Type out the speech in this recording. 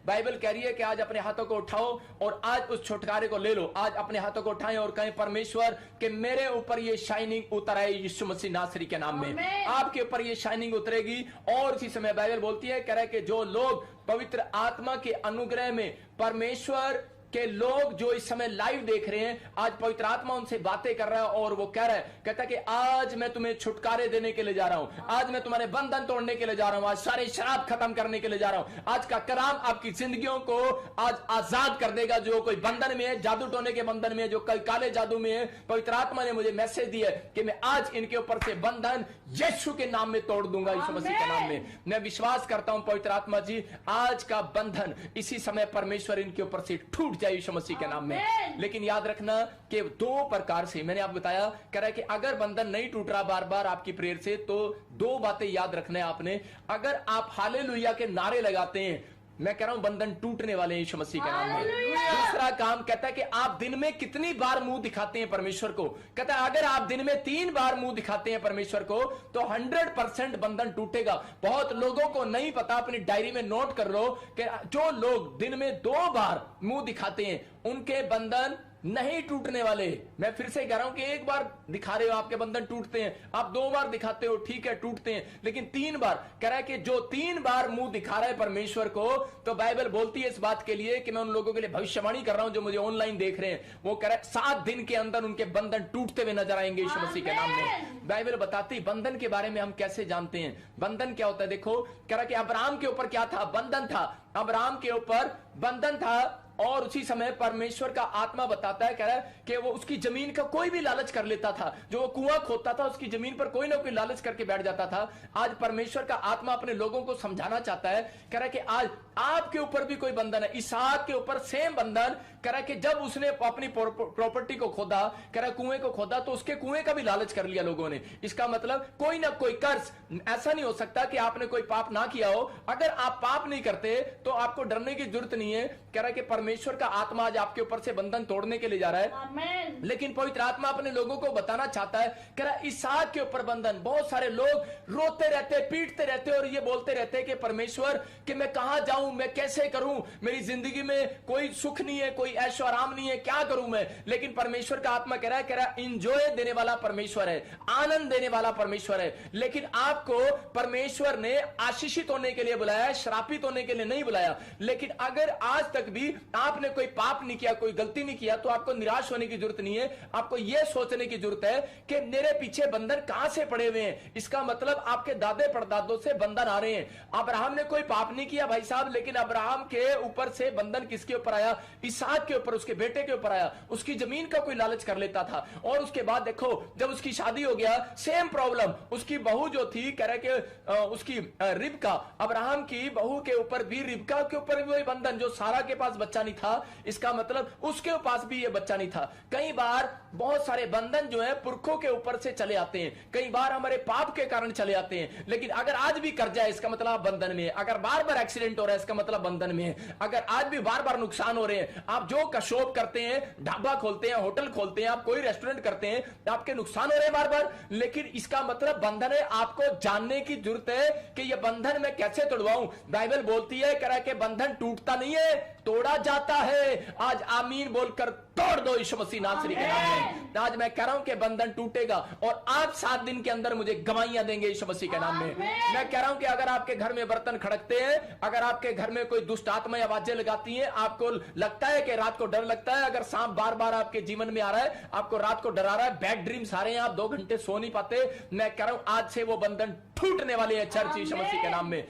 Bible कह रही है कि आज अपने हाथों को उठाओ और आज उस छुटकारे को ले लो। आज अपने हाथों को उठाएं और कहें परमेश्वर कि मेरे ऊपर ये शाइनिंग उतर आए यीशु मसीह नासरी के नाम में। आपके ऊपर ये शाइनिंग उतरेगी। और इसी समय बाइबल बोलती है, कह रहा है कि जो लोग पवित्र आत्मा के अनुग्रह में परमेश्वर के लोग जो इस समय लाइव देख रहे हैं, आज पवित्र आत्मा उनसे बातें कर रहा है और वो कह रहा है, कहता है कि आज मैं तुम्हें छुटकारे देने के लिए जा रहा हूं, आज मैं तुम्हारे बंधन तोड़ने के लिए जा रहा हूं, आज सारे शराब खत्म करने के लिए जा रहा हूं। आज का कलाम आपकी जिंदगियों को आज आजाद कर देगा। जो कोई बंधन में है, जादू टोने के बंधन में है, जो कल काले जादू में है, पवित्र आत्मा ने मुझे मैसेज दिया है कि मैं आज इनके ऊपर से बंधन यीशु के नाम में तोड़ दूंगा, यीशु मसीह के नाम में। मैं विश्वास करता हूं पवित्र आत्मा जी, आज का बंधन इसी समय परमेश्वर इनके ऊपर से टूट जाए यीशु मसीह के नाम में। लेकिन याद रखना कि दो प्रकार से मैंने आपको बताया, कह रहा है कि अगर बंधन नहीं टूट रहा बार बार आपकी प्रेयर से, तो दो बातें याद रखना है आपने। अगर आप हालेलुया के नारे लगाते हैं, मैं कह रहा हूं बंधन टूटने वाले हैं यीशु मसीह के नाम में। दूसरा काम कहता है कि आप दिन में कितनी बार मुंह दिखाते हैं परमेश्वर को। कहता है अगर आप दिन में 3 बार मुंह दिखाते हैं परमेश्वर को तो 100% बंधन टूटेगा। बहुत लोगों को नहीं पता, अपनी डायरी में नोट कर लो कि जो लोग दिन में 2 बार मुंह दिखाते हैं उनके बंधन नहीं टूटने वाले। मैं फिर से कह रहा हूं कि एक बार दिखा रहे हो आपके बंधन टूटते हैं, आप 2 बार दिखाते हो ठीक है टूटते हैं, लेकिन 3 बार कह रहा है कि जो 3 बार मुंह दिखा रहा है परमेश्वर को, तो बाइबल बोलती है इस बात के लिए कि मैं उन लोगों के लिए भविष्यवाणी कर रहा हूं जो मुझे ऑनलाइन देख रहे हैं। वो कह रहा है 7 दिन के अंदर उनके बंधन टूटते हुए नजर आएंगे यीशु मसीह के नाम में। बाइबल बताती बंधन के बारे में हम कैसे जानते हैं। बंधन क्या होता है, देखो कह रहा है कि अब्राहम के ऊपर क्या था, बंधन था। अब्राहम के ऊपर बंधन था और उसी समय परमेश्वर का आत्मा बताता है, कह रहा है कि वो उसकी जमीन का कोई भी लालच कर लेता था। जो वो कुआं खोदता था उसकी जमीन पर कोई ना कोई लालच करके बैठ जाता था। आज परमेश्वर का आत्मा अपने लोगों को समझाना चाहता है, कह रहा है कि आज आपके ऊपर भी कोई बंधन है। इसहाक के ऊपर सेम बंधन, कह रहा है कि जब उसने अपनी प्रॉपर्टी को खोदा, कह रहा है कुएं को खोदा, तो उसके कुएं का भी लालच कर लिया लोगों ने। इसका मतलब कोई ना कोई कर्ज, ऐसा नहीं हो सकता कि आपने कोई पाप ना किया हो। अगर आप पाप नहीं करते तो आपको डरने की जरूरत नहीं है। कह रहा है कि परमेश्वर का आत्मा आज आपके ऊपर से बंधन तोड़ने के लिए जा रहा है। आमीन। लेकिन पवित्र आत्मा अपने लोगों को बताना चाहता है, कह रहा है इसहाक के ऊपर बंधन। बहुत सारे लोग रोते रहते, पीटते रहते और ये बोलते रहते कि परमेश्वर कि मैं कहां जाऊं, मैं कैसे करूं, मेरी जिंदगी में कोई सुख नहीं है, कोई ऐशो आराम नहीं है, क्या करूं मैं। लेकिन परमेश्वर का आत्मा कह रहा है इंजॉय देने वाला परमेश्वर है, आनंद देने वाला परमेश्वर है। लेकिन आपको परमेश्वर ने आशीषित होने के लिए बुलाया, श्रापित होने के लिए नहीं बुलाया। लेकिन अगर आज तक भी आपने कोई पाप नहीं किया, कोई गलती नहीं किया, तो आपको निराश होने की जरूरत नहीं है। आपको यह सोचने की जरूरत है कि मेरे पीछे बंधन कहां से पड़े हुए हैं। इसका मतलब आपके दादे परदादों से बंधन आ रहे हैं। अब्राहम ने कोई पाप नहीं किया भाई साहब, लेकिन अब्राहम के ऊपर से बंधन किसके ऊपर आया, इसहाक के ऊपर, उसके बेटे के ऊपर आया। उसकी जमीन का कोई लालच कर लेता था। और उसके बाद देखो जब उसकी शादी हो गया, सेम प्रॉब्लम। उसकी बहू जो थी, कह रहे कि उसकी रिबका, अब्राहम की बहू के ऊपर भी, रिबका के ऊपर भी वही बंधन। जो सारा के पास बच्चा नहीं था, इसका मतलब उसके पास भी ये बच्चा नहीं था। कई बार बहुत सारे बंधन जो है पुरखों के ऊपर से चले आते हैं, कई बार हमारे पाप के कारण चले आते हैं। लेकिन अगर आज भी कर्जा है, इसका मतलब आप बंधन में है। अगर बार बार एक्सीडेंट हो रहा है, इसका मतलब बंधन में है। अगर आज भी बार बार नुकसान हो रहे हैं, आप जो कशोप करते हैं, ढाबा खोलते हैं, होटल खोलते हैं, आप कोई रेस्टोरेंट करते हैं, आपके नुकसान हो रहे हैं बार बार, लेकिन इसका मतलब बंधन है। आपको जानने की जरूरत है कि यह बंधन मैं कैसे तोड़वाऊं। बाइबल बोलती है, कह रहा है कि बंधन टूटता नहीं है, तोड़ा जाता है। आज आमीन बोलकर तोड़ दो यीशु मसीह नासरी के नाम में। आज मैं कह रहा हूं कि बंधन टूटेगा और आप 7 दिन के अंदर मुझे गवाहियां देंगे यीशु मसीह के नाम में। मैं कह रहा हूं कि अगर आपके घर में बर्तन खड़कते हैं, अगर आपके घर में कोई दुष्ट आत्माएं आवाजें लगाती हैं, आपको लगता है कि रात को डर लगता है, अगर सांप बार बार आपके जीवन में आ रहा है, आपको रात को डरा रहा है, बैड ड्रीम्स आ रहे हैं, आप 2 घंटे सो नहीं पाते, मैं कह रहा हूं आज से वो बंधन टूटने वाले हैं चर्च यीशु मसीह के नाम में।